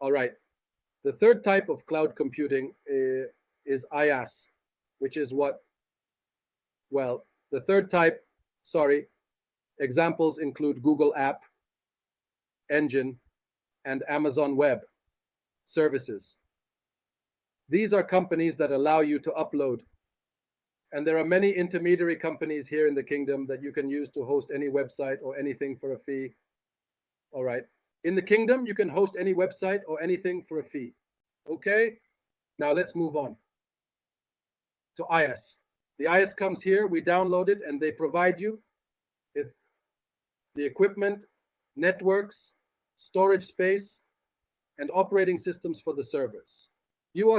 All right. The third type of cloud computing is IaaS, which is what, well, the third type, sorry, examples include Google App Engine and Amazon Web Services. These are companies that allow you to upload, and there are many intermediary companies here in the kingdom that you can use to host any website or anything for a fee. All right. In the kingdom, you can host any website or anything for a fee. Okay. Now let's move on to IaaS. The IaaS comes here, we download it, and they provide you with the equipment, networks, storage space, and operating systems for the servers. You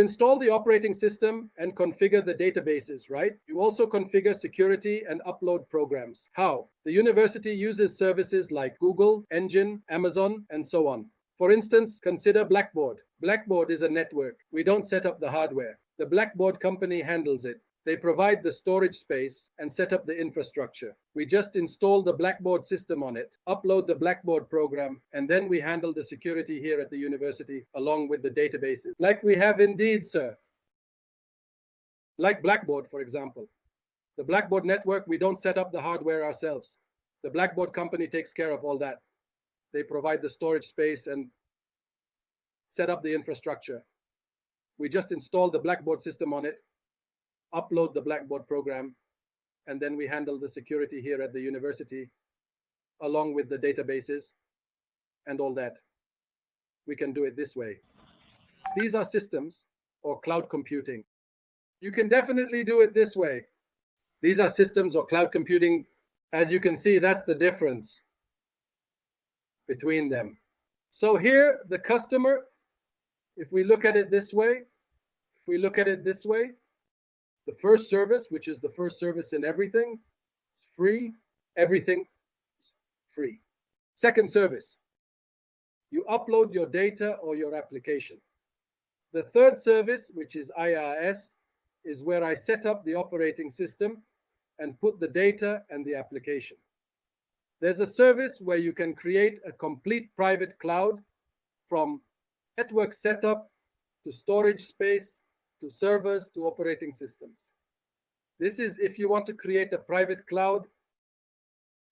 install the operating system and configure the databases, right? You also configure security and upload programs. How? The university uses services like Google, Engine, Amazon, and so on. For instance, consider Blackboard. Blackboard is a network. We don't set up the hardware. The Blackboard company handles it. They provide the storage space and set up the infrastructure. We just install the Blackboard system on it, upload the Blackboard program, and then we handle the security here at the university along with the databases. Like we have indeed, sir. Like Blackboard, for example. The Blackboard network, we don't set up the hardware ourselves. The Blackboard company takes care of all that. They provide the storage space and set up the infrastructure. We just install the Blackboard system on it, upload the Blackboard program, and then we handle the security here at the university along with the databases and all that. We can do it this way. These are systems or cloud computing. You can definitely do it this way. These are systems or cloud computing. As you can see, that's the difference between them. So here, the customer, if we look at it this way, the first service, which is the first service in everything, is free. Everything is free. Second service, you upload your data or your application. The third service, which is IaaS, is where I set up the operating system and put the data and the application. There's a service where you can create a complete private cloud from network setup to storage space to servers to operating systems. This is if you want to create a private cloud.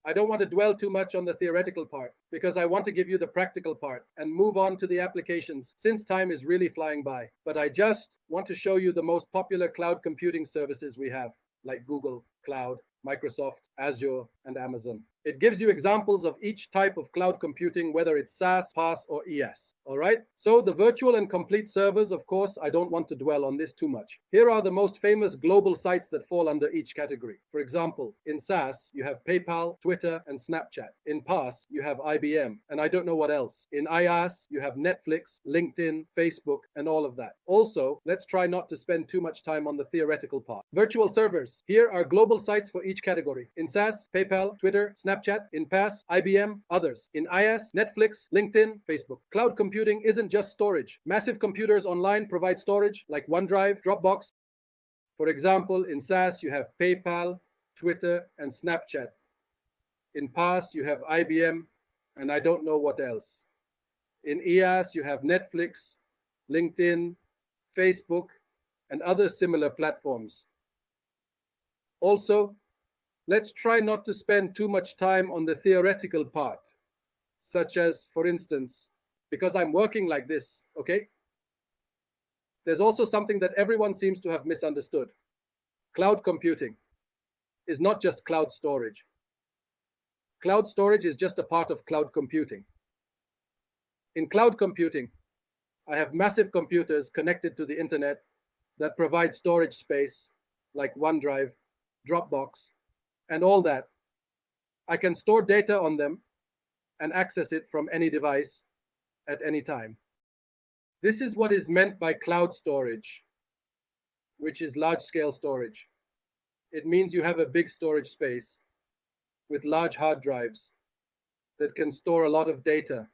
I don't want to dwell too much on the theoretical part because I want to give you the practical part and move on to the applications since time is really flying by. But I just want to show you the most popular cloud computing services we have, like Google Cloud, Microsoft, Azure, and Amazon. It gives you examples of each type of cloud computing, whether it's SaaS, PaaS, or IaaS. All right? So the virtual and complete servers, of course, I don't want to dwell on this too much. Here are the most famous global sites that fall under each category. For example, in SaaS, you have PayPal, Twitter, and Snapchat. In PaaS, you have IBM, and I don't know what else. In IaaS, you have Netflix, LinkedIn, Facebook, and all of that. Also, let's try not to spend too much time on the theoretical part. Virtual servers. Here are global sites for each category. In SaaS, PayPal, Twitter, Snapchat. In PaaS, IBM, others. In IaaS, Netflix, LinkedIn, Facebook. Cloud computing isn't just storage. Massive computers online provide storage like OneDrive, Dropbox. For example, in SaaS, you have PayPal, Twitter, and Snapchat. In PaaS, you have IBM, and I don't know what else. In IaaS, you have Netflix, LinkedIn, Facebook, and other similar platforms. Also, let's try not to spend too much time on the theoretical part, such as, for instance, because I'm working like this, okay? There's also something that everyone seems to have misunderstood. Cloud computing is not just cloud storage. Cloud storage is just a part of cloud computing. In cloud computing, I have massive computers connected to the internet that provide storage space like OneDrive, Dropbox, and all that. I can store data on them and access it from any device at any time. This is what is meant by cloud storage, which is large-scale storage. It means you have a big storage space with large hard drives that can store a lot of data.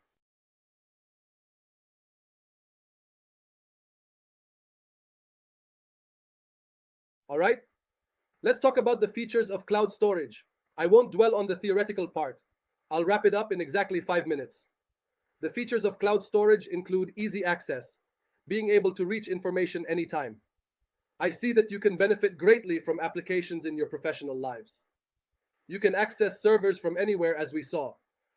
All right, let's talk about the features of cloud storage. I won't dwell on the theoretical part. I'll wrap it up in exactly 5 minutes. The features of cloud storage include easy access, being able to reach information anytime. I see that you can benefit greatly from applications in your professional lives. You can access servers from anywhere, as we saw.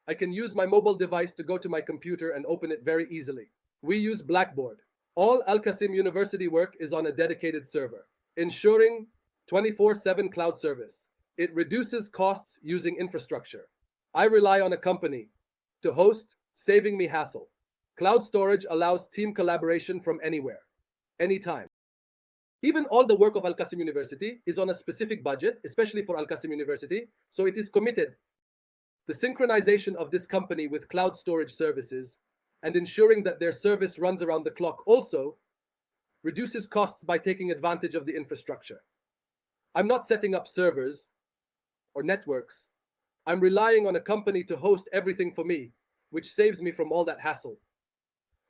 I can use my mobile device to go to my computer and open it very easily. We use Blackboard. All Al Qasim University work is on a dedicated server, ensuring 24/7 cloud service. It reduces costs using infrastructure. I rely on a company to host, saving me hassle. Cloud storage allows team collaboration from anywhere, anytime. Even all the work of Al Qasim University is on a specific budget, especially for Al Qasim University, so it is committed. The synchronization of this company with cloud storage services and ensuring that their service runs around the clock also reduces costs by taking advantage of the infrastructure. I'm not setting up servers or networks. I'm relying on a company to host everything for me, which saves me from all that hassle.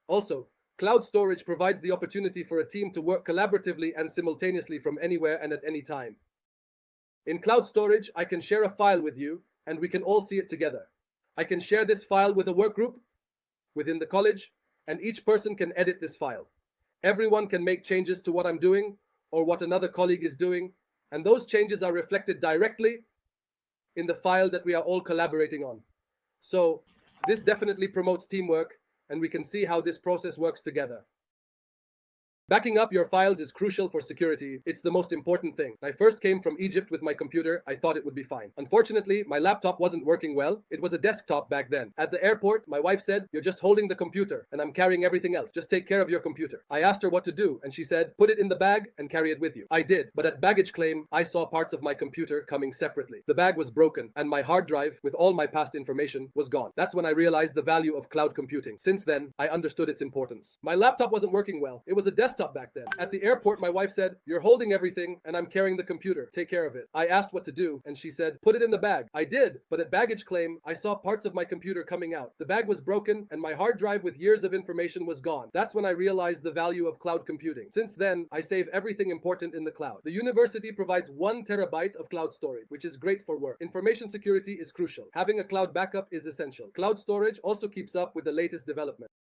Also, cloud storage provides the opportunity for a team to work collaboratively and simultaneously from anywhere and at any time. In cloud storage, I can share a file with you and we can all see it together. I can share this file with a work group within the college, and each person can edit this file. Everyone can make changes to what I'm doing or what another colleague is doing, and those changes are reflected directly in the file that we are all collaborating on. So this definitely promotes teamwork, and we can see how this process works together. Backing up your files is crucial for security. It's the most important thing. When I first came from Egypt with my computer, I thought it would be fine. Unfortunately, my laptop wasn't working well. It was a desktop back then. At the airport, my wife said, "You're just holding the computer and I'm carrying everything else. Just take care of your computer." I asked her what to do and she said, "Put it in the bag and carry it with you." I did, but at baggage claim, I saw parts of my computer coming separately. The bag was broken and my hard drive with all my past information was gone. That's when I realized the value of cloud computing. Since then, I understood its importance. My laptop wasn't working well. It was a desktop back then. At the airport, my wife said, "You're holding everything and I'm carrying the computer. Take care of it." I asked what to do and she said, "Put it in the bag." I did, but at baggage claim, I saw parts of my computer coming out. The bag was broken and my hard drive with years of information was gone. That's when I realized the value of cloud computing. Since then, I save everything important in the cloud. The university provides 1 terabyte of cloud storage, which is great for work. Information security is crucial. Having a cloud backup is essential. Cloud storage also keeps up with the latest development.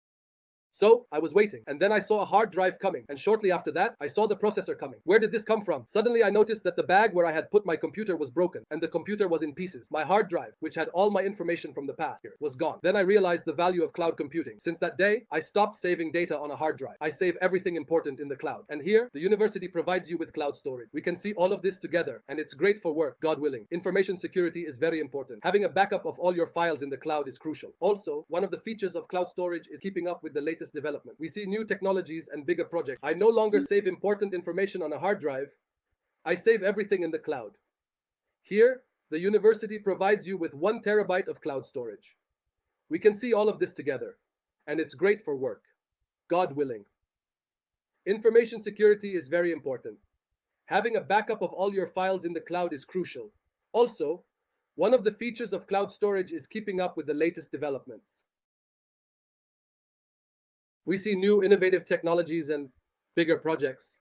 So I was waiting, and then I saw a hard drive coming, and shortly after that, I saw the processor coming. Where did this come from? Suddenly I noticed that the bag where I had put my computer was broken, and the computer was in pieces. My hard drive, which had all my information from the past, was gone. Then I realized the value of cloud computing. Since that day, I stopped saving data on a hard drive. I save everything important in the cloud. And here, the university provides you with cloud storage. We can see all of this together, and it's great for work, God willing. Information security is very important. Having a backup of all your files in the cloud is crucial. Also, one of the features of cloud storage is keeping up with the latest development. We see new technologies and bigger projects. I no longer save important information on a hard drive. I save everything in the cloud. Here, the university provides you with 1 terabyte of cloud storage. We can see all of this together, and it's great for work, God willing. Information security is very important. Having a backup of all your files in the cloud is crucial. Also, one of the features of cloud storage is keeping up with the latest developments. We see new innovative technologies and bigger projects.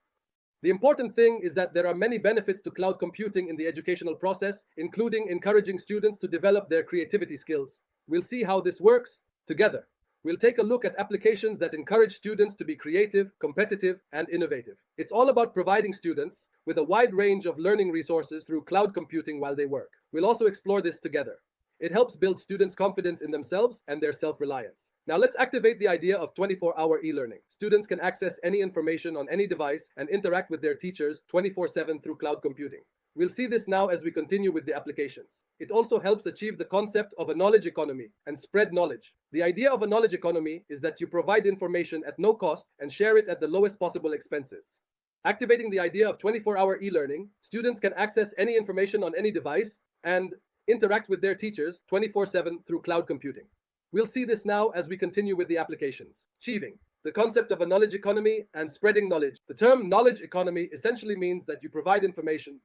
The important thing is that there are many benefits to cloud computing in the educational process, including encouraging students to develop their creativity skills. We'll see how this works together. We'll take a look at applications that encourage students to be creative, competitive, and innovative. It's all about providing students with a wide range of learning resources through cloud computing while they work. We'll also explore this together. It helps build students' confidence in themselves and their self-reliance. Now let's activate the idea of 24-hour e-learning. Students can access any information on any device and interact with their teachers 24/7 through cloud computing. We'll see this now as we continue with the applications. It also helps achieve the concept of a knowledge economy and spread knowledge. The idea of a knowledge economy is that you provide information at no cost and share it at the lowest possible expenses. Activating the idea of 24-hour e-learning, students can access any information on any device and interact with their teachers 24/7 through cloud computing. We'll see this now as we continue with the applications. Achieving the concept of a knowledge economy and spreading knowledge. The term knowledge economy essentially means that you provide information,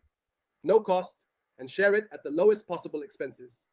no cost, and share it at the lowest possible expenses.